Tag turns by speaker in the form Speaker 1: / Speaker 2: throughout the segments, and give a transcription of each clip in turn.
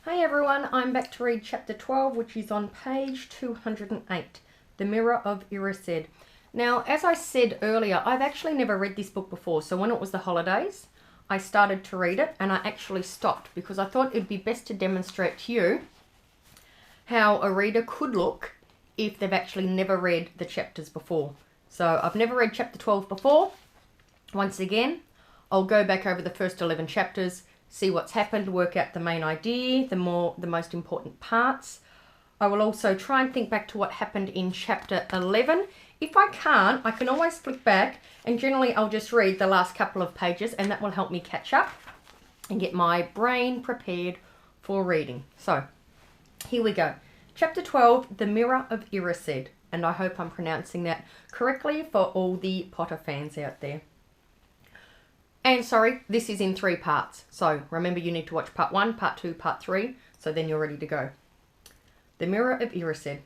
Speaker 1: Hey everyone, I'm back to read chapter 12, which is on page 208, The Mirror of Irised. Now, as I said earlier, I've actually never read this book before, so when it was the holidays, I started to read it and I actually stopped because I thought it'd be best to demonstrate to you how a reader could look if they've actually never read the chapters before. So I've never read chapter 12 before. Once again, I'll go back over the first 11 chapters, see what's happened, work out the main idea, the most important parts. I will also try and think back to what happened in chapter 11. If I can't, I can always flick back and generally I'll just read the last couple of pages and that will help me catch up and get my brain prepared for reading. So here we go. Chapter 12, The Mirror of Irised, and I hope I'm pronouncing that correctly for all the Potter fans out there. And sorry, this is in 3 parts. So remember, you need to watch part 1, part 2, part 3, so then you're ready to go. The Mirror of Irised.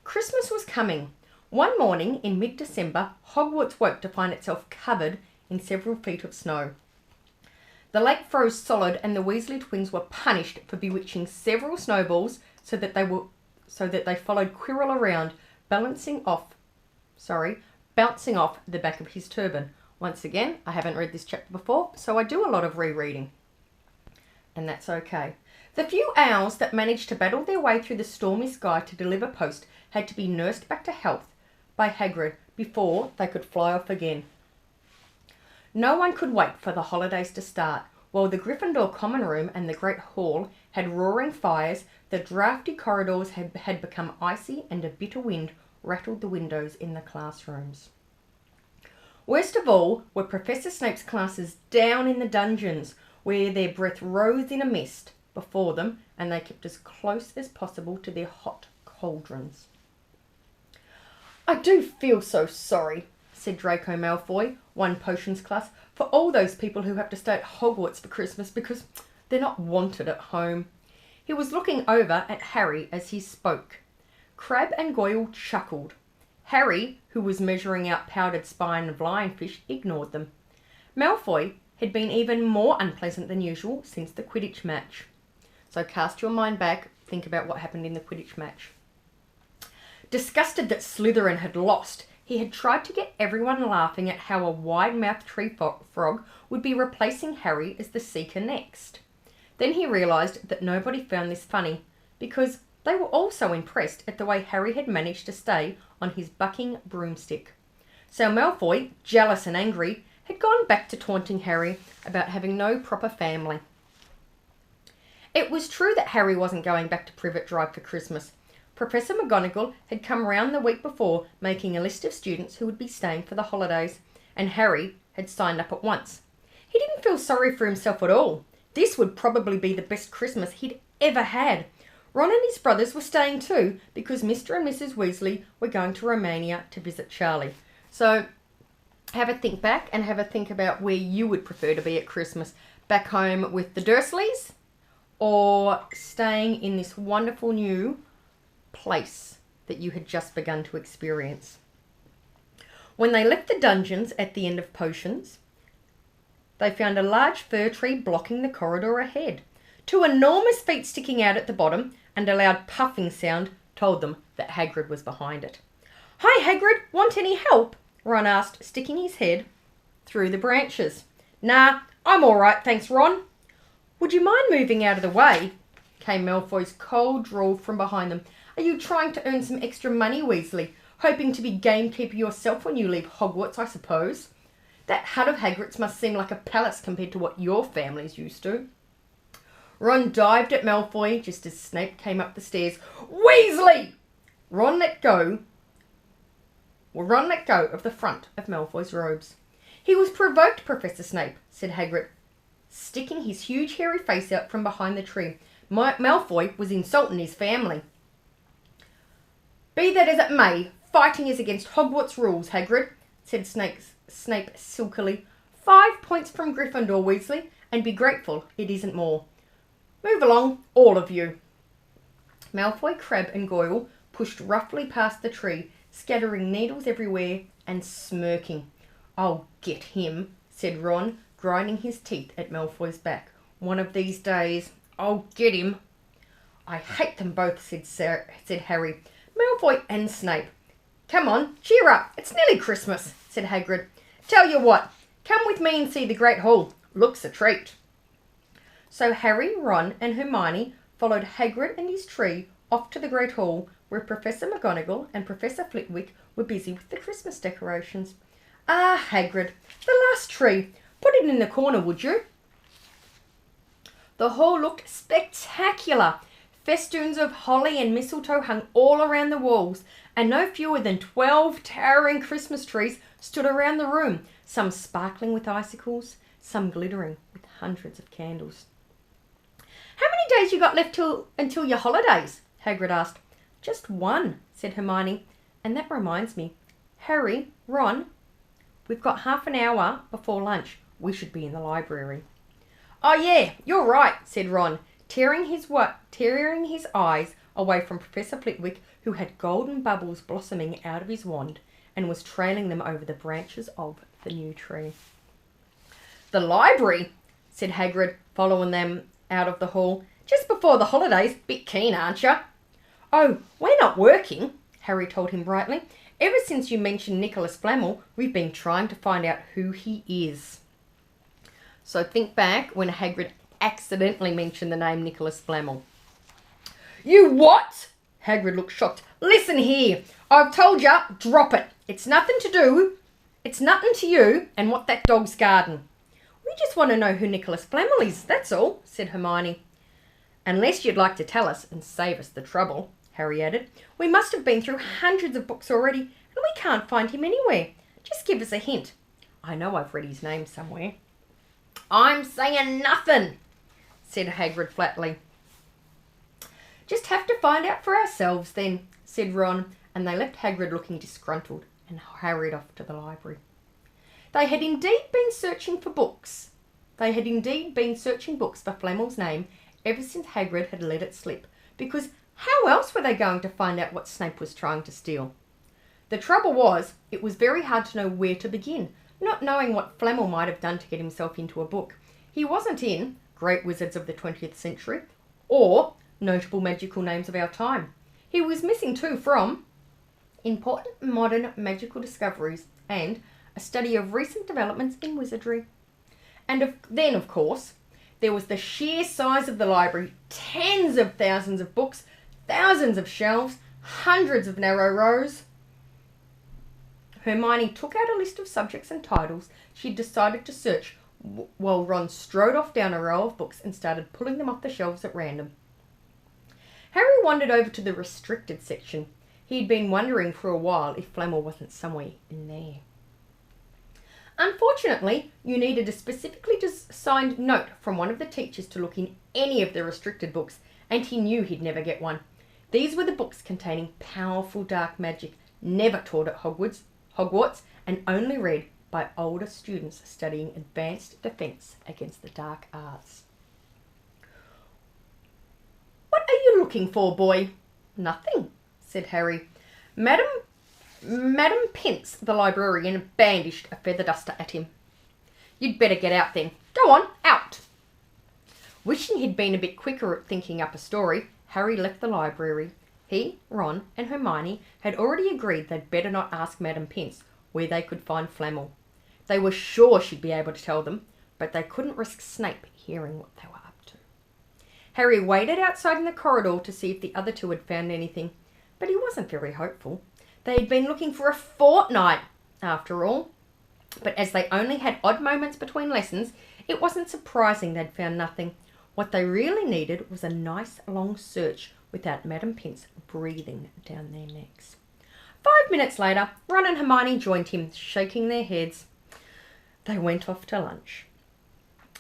Speaker 1: Christmas was coming. One morning in mid-December, Hogwarts woke to find itself covered in several feet of snow. The lake froze solid and the Weasley twins were punished for bewitching several snowballs so that they followed Quirrell around, bouncing off the back of his turban. Once again, I haven't read this chapter before, so I do a lot of rereading. And that's okay. The few owls that managed to battle their way through the stormy sky to deliver post had to be nursed back to health by Hagrid before they could fly off again. No one could wait for the holidays to start. While the Gryffindor common room and the Great Hall had roaring fires, the drafty corridors had become icy and a bitter wind rattled the windows in the classrooms. Worst of all were Professor Snape's classes down in the dungeons, where their breath rose in a mist before them and they kept as close as possible to their hot cauldrons. "I do feel so sorry," said Draco Malfoy, one potions class, "for all those people who have to stay at Hogwarts for Christmas because they're not wanted at home." He was looking over at Harry as he spoke. Crabbe and Goyle chuckled. Harry, who was measuring out powdered spine of lionfish, ignored them. Malfoy had been even more unpleasant than usual since the Quidditch match. So cast your mind back, think about what happened in the Quidditch match. Disgusted that Slytherin had lost, he had tried to get everyone laughing at how a wide-mouthed tree frog would be replacing Harry as the Seeker next. Then he realised that nobody found this funny, because they were also impressed at the way Harry had managed to stay on his bucking broomstick. So Malfoy, jealous and angry, had gone back to taunting Harry about having no proper family. It was true that Harry wasn't going back to Privet Drive for Christmas. Professor McGonagall had come round the week before making a list of students who would be staying for the holidays, and Harry had signed up at once. He didn't feel sorry for himself at all. This would probably be the best Christmas he'd ever had. Ron and his brothers were staying too because Mr. and Mrs. Weasley were going to Romania to visit Charlie. So have a think back and have a think about where you would prefer to be at Christmas. Back home with the Dursleys or staying in this wonderful new place that you had just begun to experience. When they left the dungeons at the end of potions, they found a large fir tree blocking the corridor ahead. 2 enormous feet sticking out at the bottom and a loud puffing sound told them that Hagrid was behind it. "Hi Hagrid, want any help?" Ron asked, sticking his head through the branches. "Nah, I'm all right, thanks Ron." "Would you mind moving out of the way?" came Malfoy's cold drawl from behind them. "Are you trying to earn some extra money, Weasley? Hoping to be gamekeeper yourself when you leave Hogwarts, I suppose? That hut of Hagrid's must seem like a palace compared to what your family's used to." Ron dived at Malfoy just as Snape came up the stairs. "Weasley!" Ron let go of the front of Malfoy's robes. "He was provoked, Professor Snape," said Hagrid, sticking his huge hairy face out from behind the tree. "Malfoy was insulting his family." "Be that as it may, fighting is against Hogwarts rules, Hagrid," said Snape silkily. 5 points from Gryffindor, Weasley, and be grateful it isn't more. Move along, all of you." Malfoy, Crabbe and Goyle pushed roughly past the tree, scattering needles everywhere and smirking. "I'll get him," said Ron, grinding his teeth at Malfoy's back. "One of these days, I'll get him." I hate them both, said Harry. Malfoy and Snape. Come on, cheer up. It's nearly Christmas, said Hagrid. Tell you what, come with me and see the Great Hall. Looks a treat. So Harry, Ron and Hermione followed Hagrid and his tree off to the Great Hall, where Professor McGonagall and Professor Flitwick were busy with the Christmas decorations. Ah, Hagrid, the last tree. Put it in the corner, would you? The hall looked spectacular. Festoons of holly and mistletoe hung all around the walls, and no fewer than 12 towering Christmas trees stood around the room, some sparkling with icicles, some glittering with hundreds of candles. How many days you got left until your holidays? Hagrid asked. Just one, said Hermione. And that reminds me, Harry, Ron, we've got half an hour before lunch. We should be in the library. Oh yeah, you're right, said Ron, tearing his eyes away from Professor Flitwick, who had golden bubbles blossoming out of his wand and was trailing them over the branches of the new tree. The library, said Hagrid, following them out of the hall. Just before the holidays. Bit keen, aren't you? Oh, we're not working, Harry told him brightly. Ever since you mentioned Nicholas Flamel, we've been trying to find out who he is. So think back when Hagrid accidentally mentioned the name Nicholas Flamel. You what? Hagrid looked shocked. Listen here. I've told you, drop it. It's nothing to you and what that dog's garden. We just want to know who Nicholas Flamel is, that's all, said Hermione. Unless you'd like to tell us and save us the trouble, Harry added. We must have been through hundreds of books already and we can't find him anywhere. Just give us a hint. I know I've read his name somewhere. I'm saying nothing, said Hagrid flatly. Just have to find out for ourselves then, said Ron, and they left Hagrid looking disgruntled and hurried off to the library. They had indeed been searching books for Flamel's name ever since Hagrid had let it slip, because how else were they going to find out what Snape was trying to steal? The trouble was, it was very hard to know where to begin, not knowing what Flamel might have done to get himself into a book. He wasn't in Great Wizards of the 20th Century or Notable Magical Names of Our Time. He was missing too from Important Modern Magical Discoveries and A Study of Recent Developments in Wizardry. And then, of course, there was the sheer size of the library, tens of thousands of books, thousands of shelves, hundreds of narrow rows. Hermione took out a list of subjects and titles she'd decided to search, while Ron strode off down a row of books and started pulling them off the shelves at random. Harry wandered over to the restricted section. He'd been wondering for a while if Flamel wasn't somewhere in there. Unfortunately, you needed a specifically signed note from one of the teachers to look in any of the restricted books, and he knew he'd never get one. These were the books containing powerful dark magic, never taught at Hogwarts, and only read by older students studying advanced defense against the dark arts. What are you looking for, boy? Nothing, said Harry. Madam Pince, the librarian, bandaged a feather duster at him. You'd better get out then. Go on, out. Wishing he'd been a bit quicker at thinking up a story, Harry left the library. He, Ron and Hermione had already agreed they'd better not ask Madam Pince where they could find Flamel. They were sure she'd be able to tell them, but they couldn't risk Snape hearing what they were up to. Harry waited outside in the corridor to see if the other two had found anything, but he wasn't very hopeful. They had been looking for a fortnight, after all. But as they only had odd moments between lessons, it wasn't surprising they'd found nothing. What they really needed was a nice long search without Madam Pince breathing down their necks. 5 minutes later, Ron and Hermione joined him, shaking their heads. They went off to lunch.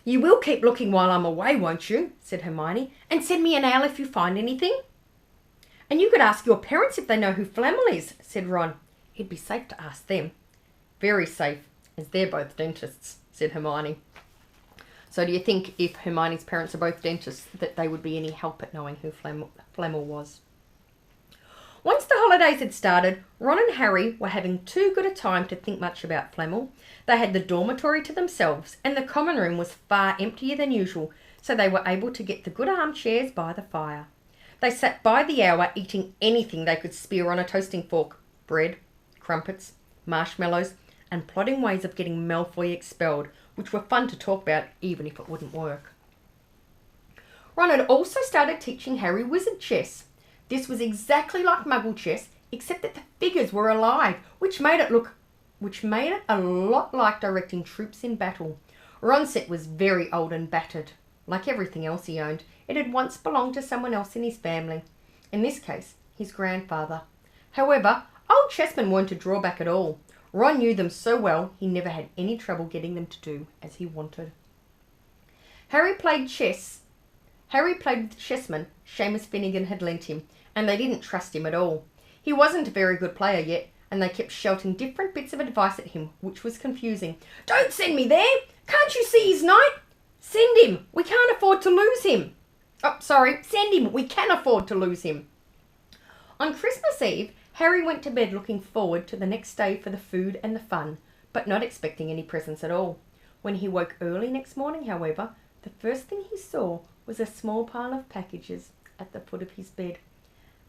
Speaker 1: You will keep looking while I'm away, won't you? Said Hermione. And send me an owl if you find anything. And you could ask your parents if they know who Flamel is, said Ron. It'd be safe to ask them. Very safe, as they're both dentists, said Hermione. So do you think if Hermione's parents are both dentists that they would be any help at knowing who Flamel was? Once the holidays had started, Ron and Harry were having too good a time to think much about Flamel. They had the dormitory to themselves, and the common room was far emptier than usual, so they were able to get the good armchairs by the fire. They sat by the hour eating anything they could spear on a toasting fork. Bread, crumpets, marshmallows, and plotting ways of getting Malfoy expelled, which were fun to talk about even if it wouldn't work. Ron had also started teaching Harry wizard chess. This was exactly like Muggle chess, except that the figures were alive, which made it a lot like directing troops in battle. Ron's set was very old and battered. Like everything else he owned, it had once belonged to someone else in his family. In this case, his grandfather. However, old chessmen weren't a drawback at all. Ron knew them so well, he never had any trouble getting them to do as he wanted. Harry played with the chessmen Seamus Finnegan had lent him, and they didn't trust him at all. He wasn't a very good player yet, and they kept shouting different bits of advice at him, which was confusing. "Don't send me there! Can't you see he's knight? Send him! We can't afford to lose him!" "Oh, sorry, send him! We can afford to lose him!" On Christmas Eve, Harry went to bed looking forward to the next day for the food and the fun, but not expecting any presents at all. When he woke early next morning, however, the first thing he saw was a small pile of packages at the foot of his bed.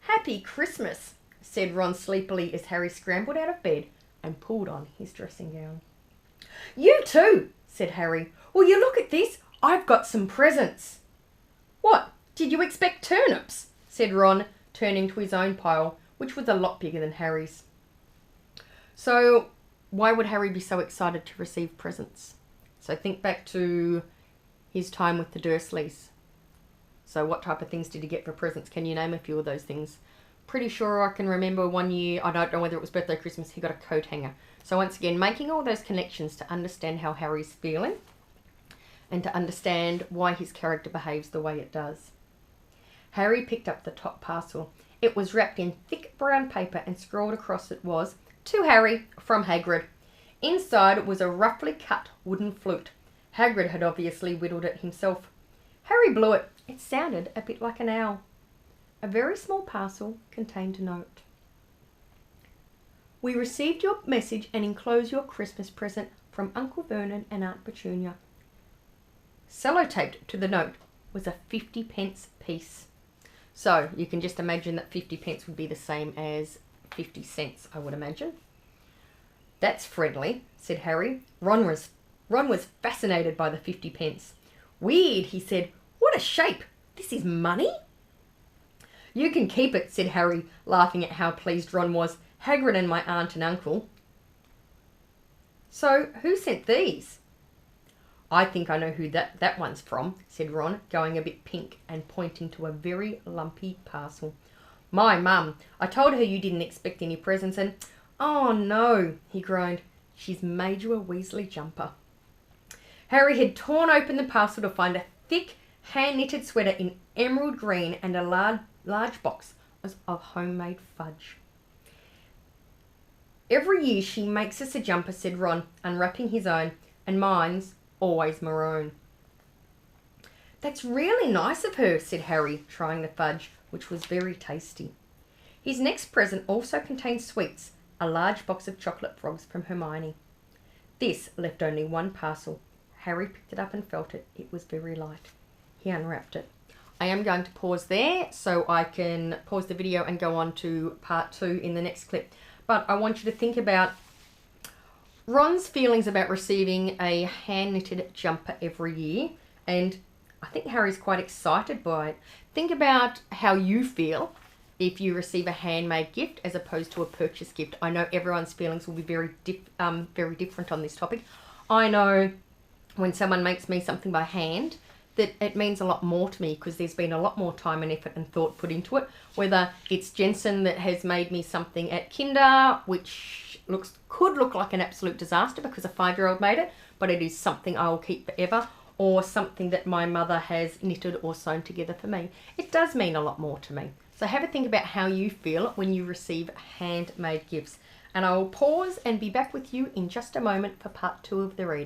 Speaker 1: "Happy Christmas," said Ron sleepily as Harry scrambled out of bed and pulled on his dressing gown. "You too," said Harry. "Will you look at this? I've got some presents." "What, did you expect turnips?" said Ron, turning to his own pile, which was a lot bigger than Harry's. So, why would Harry be so excited to receive presents? So think back to his time with the Dursleys. So what type of things did he get for presents? Can you name a few of those things? Pretty sure I can remember one year, I don't know whether it was birthday or Christmas, he got a coat hanger. So once again, making all those connections to understand how Harry's feeling and to understand why his character behaves the way it does. Harry picked up the top parcel. It was wrapped in thick brown paper and scrawled across it was, "To Harry, from Hagrid." Inside was a roughly cut wooden flute. Hagrid had obviously whittled it himself. Harry blew it. It sounded a bit like an owl. A very small parcel contained a note. "We received your message and enclose your Christmas present from Uncle Vernon and Aunt Petunia." Sellotaped to the note was a 50p piece. So you can just imagine that 50p would be the same as 50 cents, I would imagine. "That's friendly," said Harry. Ron was fascinated by the 50p. "Weird," he said. "What a shape! This is money?" "You can keep it," said Harry, laughing at how pleased Ron was. "Hagrid and my aunt and uncle." "So, who sent these?" "I think I know who that one's from," said Ron, going a bit pink and pointing to a very lumpy parcel. "My mum. I told her you didn't expect any presents and..." "Oh no," he groaned. "She's made you a Weasley jumper." Harry had torn open the parcel to find a thick, hand-knitted sweater in emerald green and a large box of homemade fudge. "Every year she makes us a jumper," said Ron, unwrapping his own, "and mine's always maroon." "That's really nice of her," said Harry, trying the fudge, which was very tasty. His next present also contained sweets, a large box of chocolate frogs from Hermione. This left only one parcel. Harry picked it up and felt it. It was very light. He unwrapped it. I am going to pause there so I can pause the video and go on to part 2 in the next clip. But I want you to think about Ron's feelings about receiving a hand-knitted jumper every year, and I think Harry's quite excited by it. Think about how you feel if you receive a handmade gift as opposed to a purchase gift. I know everyone's feelings will be very different on this topic. I know when someone makes me something by hand, that it means a lot more to me because there's been a lot more time and effort and thought put into it. Whether it's Jensen that has made me something at Kinder, which could look like an absolute disaster because a 5-year-old made it, but it is something I will keep forever, or something that my mother has knitted or sewn together for me. It does mean a lot more to me. So have a think about how you feel when you receive handmade gifts. And I will pause and be back with you in just a moment for part 2 of the reading.